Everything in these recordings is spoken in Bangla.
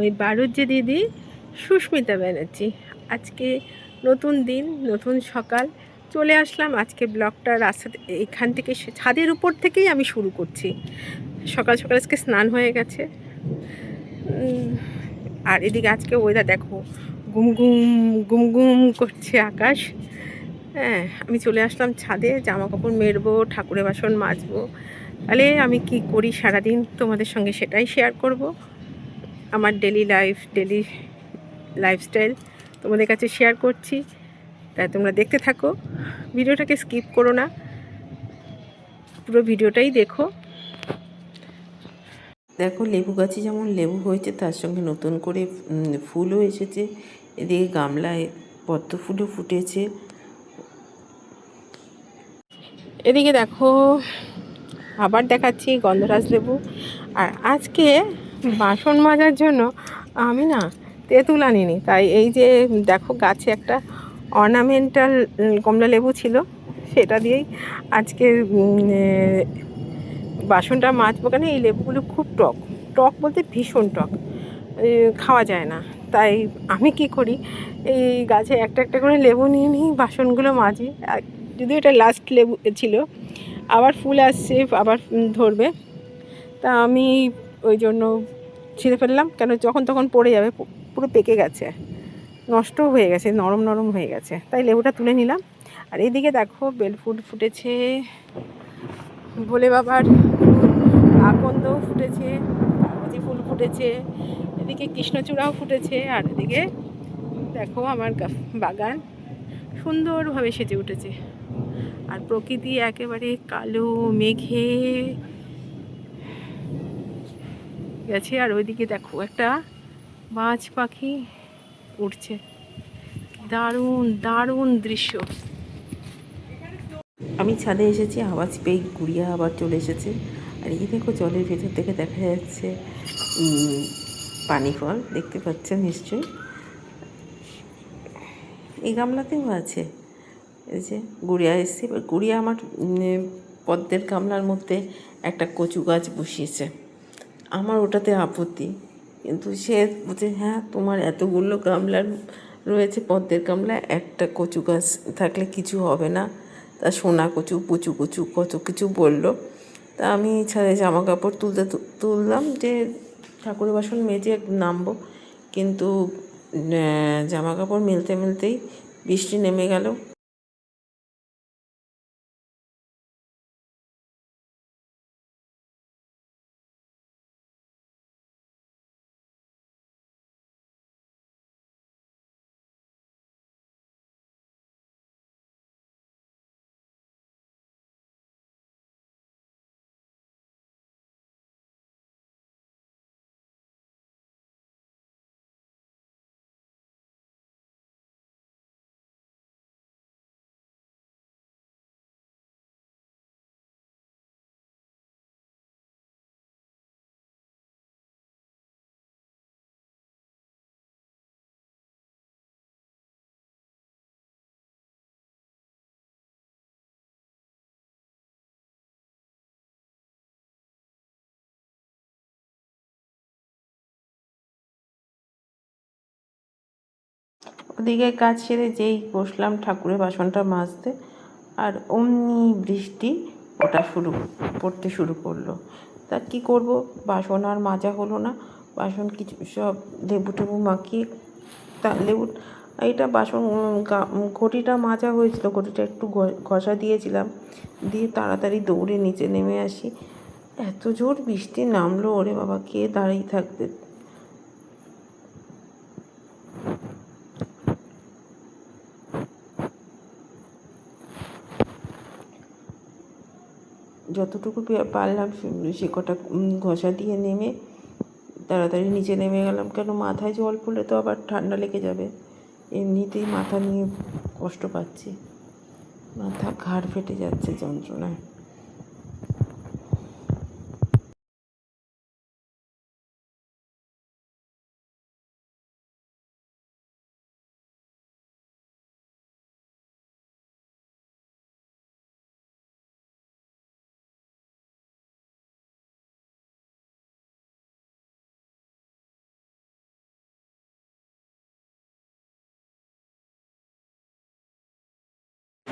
আমি বাড়ুজ্যে দিদি সুস্মিতা ব্যানার্জি। আজকে নতুন দিন, নতুন সকাল। চলে আসলাম আজকে ব্লগটা রাস্তা এখান থেকে ছাদের উপর থেকেই আমি শুরু করছি। সকাল সকাল আজকে স্নান হয়ে গেছে। আর এদিকে আজকে ওয়েদার দেখো, গুম গুম গুম গুম করছে আকাশ। হ্যাঁ, আমি চলে আসলাম ছাদে, জামা কাপড় মেলবো, ঠাকুরের বাসন মাজবো। তাহলে আমি কি করি সারাদিন তোমাদের সঙ্গে সেটাই শেয়ার করব। আমার ডেলি লাইফস্টাইল তোমাদের কাছে শেয়ার করছি, তাই তোমরা দেখতে থাকো। ভিডিওটাকে স্কিপ করো না, পুরো ভিডিওটাই দেখো। দেখো লেবু গাছে যেমন লেবু হয়েছে, তার সঙ্গে নতুন করে ফুলও এসেছে। এদিকে গামলায় পদ্ম ফুলও ফুটেছে। এদিকে দেখো, আবার দেখাচ্ছি গন্ধরাজ লেবু। আর আজকে বাসন মাজার জন্য আমি না তেঁতুল আনিনি, তাই এই যে দেখো গাছে একটা অর্নামেন্টাল কমলা লেবু ছিল, সেটা দিয়েই আজকে বাসনটা মাজবো। কেন, এই লেবুগুলো খুব টক, টক বলতে ভীষণ টক, খাওয়া যায় না। তাই আমি কি করি, এই গাছে একটা একটা করে লেবু নিয়ে নিই, বাসনগুলো মাজি। যদিও এটা লাস্ট লেবু ছিল, আবার ফুল আসছে, আবার ধরবে, তা আমি ওই জন্য ছিঁড়ে ফেললাম। কেন, যখন তখন পড়ে যাবে, পুরো পেকে গেছে, নষ্ট হয়ে গেছে, নরম নরম হয়ে গেছে, তাই লেবুটা তুলে নিলাম। আর এইদিকে দেখো বেল ফুল ফুটেছে, ভোলে বাবার আকন্দও ফুটেছে, কাগজি ফুল ফুটেছে, এদিকে কৃষ্ণচূড়াও ফুটেছে। আর এদিকে দেখো আমার বাগান সুন্দরভাবে সেজে উঠেছে। আর প্রকৃতি একেবারে কালো মেঘে গেছে। আর ওইদিকে দেখো একটা বাজ পাখি উঠছে, দারুণ দারুণ দৃশ্য। আমি ছাদে এসেছি, আওয়াজ পেয়ে গুড়িয়া আবার চলে এসেছে। আর এই দেখো জলের ভেতর থেকে দেখা যাচ্ছে পানি ফল, দেখতে পাচ্ছেন নিশ্চয়ই। এই গামলাতেও আছে, এই যে গুড়িয়া এসছে। এবার গুড়িয়া আমার পদ্মের গামলার মধ্যে একটা কচু গাছ বসিয়েছে। আমার ওটাতে আপত্তি, কিন্তু সে বলছে হ্যাঁ তোমার এতগুলো গামলার রয়েছে পদ্মের গামলা, একটা কচু গাছ থাকলে কিছু হবে না। তা সোনা কচু, পুচু কচু, কত কিছু বললো। তা আমি ছাদে জামা কাপড় তুললাম যে ঠাকুরের বাসন মেজে নামবো, কিন্তু জামা কাপড় মেলতে মেলতেই বৃষ্টি নেমে গেল। ওদিকে কাজ সেরে যেই বসলাম ঠাকুরের বাসনটা মাজতে, আর অমনি বৃষ্টি পড়তে শুরু করলো। তা কী করব, বাসন আর মাজা হলো না। বাসন কিছু সব লেবু টেবু মাখিয়ে, তা লেবু এইটা বাসন ঘটিটা মাজা হয়েছিল, ঘটিটা একটু ঘষা দিয়েছিলাম, দিয়ে তাড়াতাড়ি দৌড়ে নিচে নেমে আসি। এত জোর বৃষ্টি নামলো, ওরে বাবা, কে দাঁড়িয়ে থাকতে। যতটুকু পারলাম সে কটা ঘষা দিয়ে নেমে তাড়াতাড়ি নিচে নেমে গেলাম। কেন, মাথায় জল পড়লে তো আবার ঠান্ডা লেগে যাবে। এমনিতেই মাথা নিয়ে কষ্ট পাচ্ছি, মাথা ঘাড় ফেটে যাচ্ছে যন্ত্রণায়।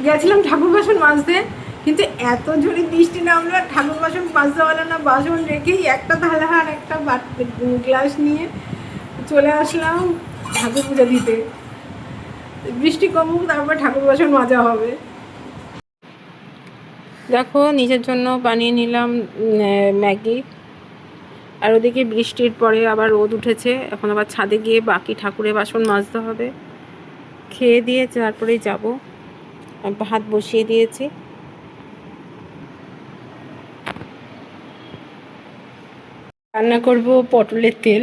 গেছিলাম ঠাকুর বাসন মাজতে, কিন্তু এত জোরে বৃষ্টি নামলো আর ঠাকুর বাসন মাজতে পারলাম না। বাসন রেখেই একটা থালা আর একটা গ্লাস নিয়ে চলে আসলাম ঠাকুর পূজা দিতে। বৃষ্টি কমুক, তারপর ঠাকুর বাসন মাজা হবে। দেখো নিজের জন্য বানিয়ে নিলাম ম্যাগি, আর ওদিকে বৃষ্টির পরে আবার রোদ উঠেছে। এখন আবার ছাদে গিয়ে বাকি ঠাকুরের বাসন মাজতে হবে। খেয়ে দিয়ে তারপরেই যাব। ভাত বসিয়ে দিয়েছি। রান্না করব পটলের তেল।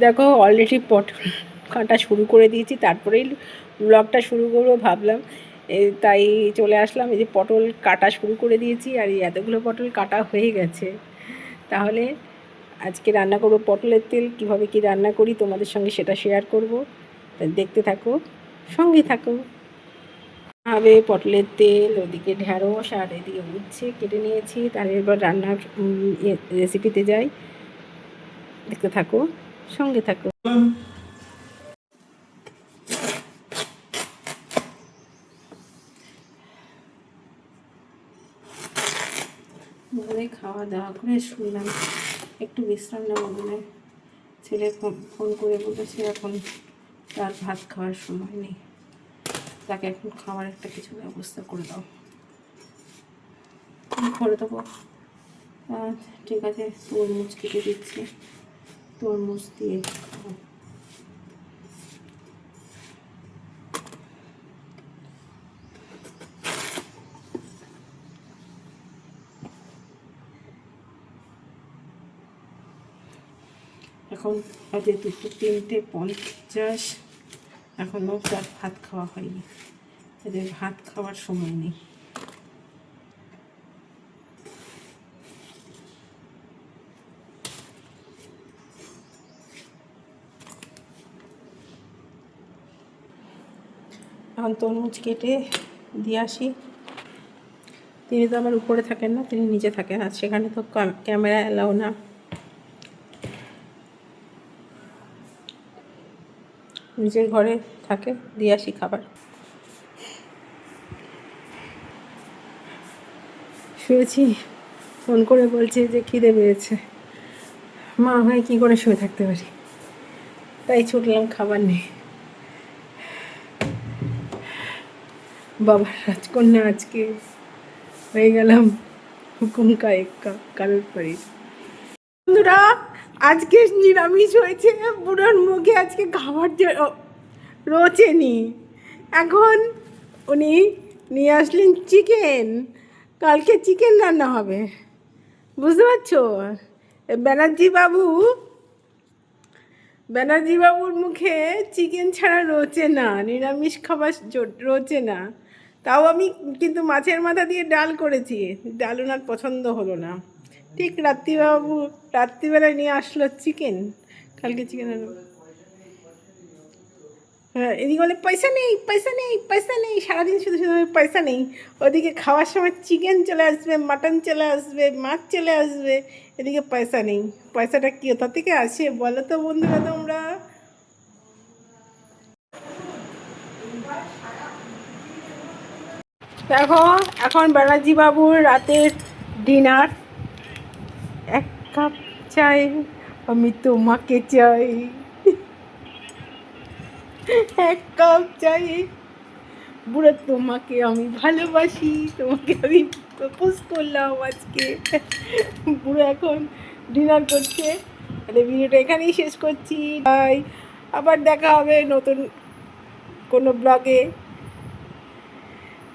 দেখো অলরেডি পটল কাটা শুরু করে দিয়েছি, তারপরেই ব্লগটা শুরু করবো ভাবলাম, তাই চলে আসলাম। এই যে পটল কাটা শুরু করে দিয়েছি, আর এই এতগুলো পটল কাটা হয়ে গেছে। তাহলে আজকে রান্না করব পটলের তেল। কিভাবে কি রান্না করি তোমাদের সঙ্গে সেটা শেয়ার করব, দেখতে থাকো, সঙ্গে থাকো। হবে পটলের তেল, ওদিকে ঢ্যাঁড়স আর এদিকে উচ্ছে কেটে নিয়েছি। তাহলে এবার রান্নার রেসিপিতে যাই, দেখতে থাকো, সঙ্গে থাকো। খাওয়া দাওয়া করে শুনলাম, একটু বিশ্রাম নেওয়া বলে ছেলে ফোন করে বলেছে এখন তার ভাত খাওয়ার সময় নেই, তাকে এখন খাওয়ার একটা কিছু ব্যবস্থা করে দাও। করে দেবো, ঠিক আছে। তরমুজ কেটে দিচ্ছি, তরমুজ দিয়ে খাবো। এখন বাজে 3:50, এখনও তার ভাত খাওয়া হয়নি। এদের ভাত খাওয়ার সময় নেই। এখন তরমুজ কেটে দিয়ে আসি। তিনি তো আমার উপরে থাকেন না, তিনি নিচে থাকেন, আর সেখানে তো ক্যামেরা এলাও না। নিজের ঘরে থাকে, দিয়ে আসি খাবার। শুয়েছি, ফোন করে বলছে যে খিদে পেয়েছে। মা হয়ে কী করে শুয়ে থাকতে পারি, তাই ছুটলাম খাবার নেই। বাবার রাজকন্যা আজকে হয়ে গেলাম হুকুম কা এক্কা কারোর পারি। বন্ধুরা, আজকে নিরামিষ হয়েছে। বুড়োর মুখে আজকে খাবার রোচেনি। এখন উনি নিয়ে আসলেন চিকেন। কালকে চিকেন রান্না হবে, বুঝতে পারছো? ব্যানার্জি বাবুর মুখে চিকেন ছাড়া রোচে না, নিরামিষ খাবার রোচে না। তাও আমি কিন্তু মাছের মাথা দিয়ে ডাল করেছি, ডাল ওনার পছন্দ হলো না। ঠিক রাত্রিবেলায় নিয়ে আসলো চিকেন। কালকে চিকেন আনবো। হ্যাঁ, এদিকে বলে পয়সা নেই, পয়সা নেই, পয়সা নেই, সারাদিন শুধু শুধু পয়সা নেই। ওদিকে খাওয়ার সময় চিকেন চলে আসবে, মাটন চলে আসবে, মাছ চলে আসবে, এদিকে পয়সা নেই। পয়সাটা কি কোথা থেকে আসে বলো তো বন্ধুরা তোমরা? দেখো এখন ব্যানার্জি বাবুর রাতের ডিনার। 1 কাপ চাই, আমি তোমাকে চাই। 1 কাপ চাই, বুড়ো তোমাকে আমি ভালোবাসি, তোমাকে আমি প্রপোজ করলাম আজকে। বুড়ো এখন ডিনার করছে। তাহলে ভিডিওটা এখানেই শেষ করছি। বাই, আবার দেখা হবে নতুন কোনো ব্লগে।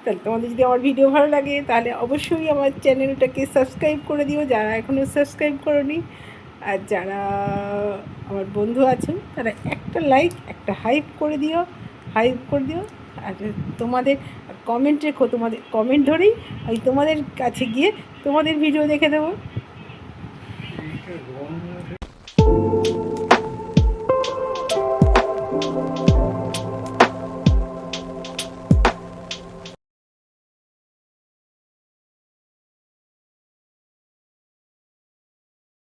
তাহলে তোমাদের যদি আমার ভিডিও ভালো লাগে তাহলে অবশ্যই আমার চ্যানেলটাকে সাবস্ক্রাইব করে দিও, যারা এখনও সাবস্ক্রাইব করোনি। আর যারা আমার বন্ধু আছো তারা একটা লাইক, একটা হাইপ করে দিও। আর তোমাদের কমেন্ট রেখো, তোমাদের কমেন্ট ধরেই আমি তোমাদের কাছে গিয়ে তোমাদের ভিডিও দেখে দেবো।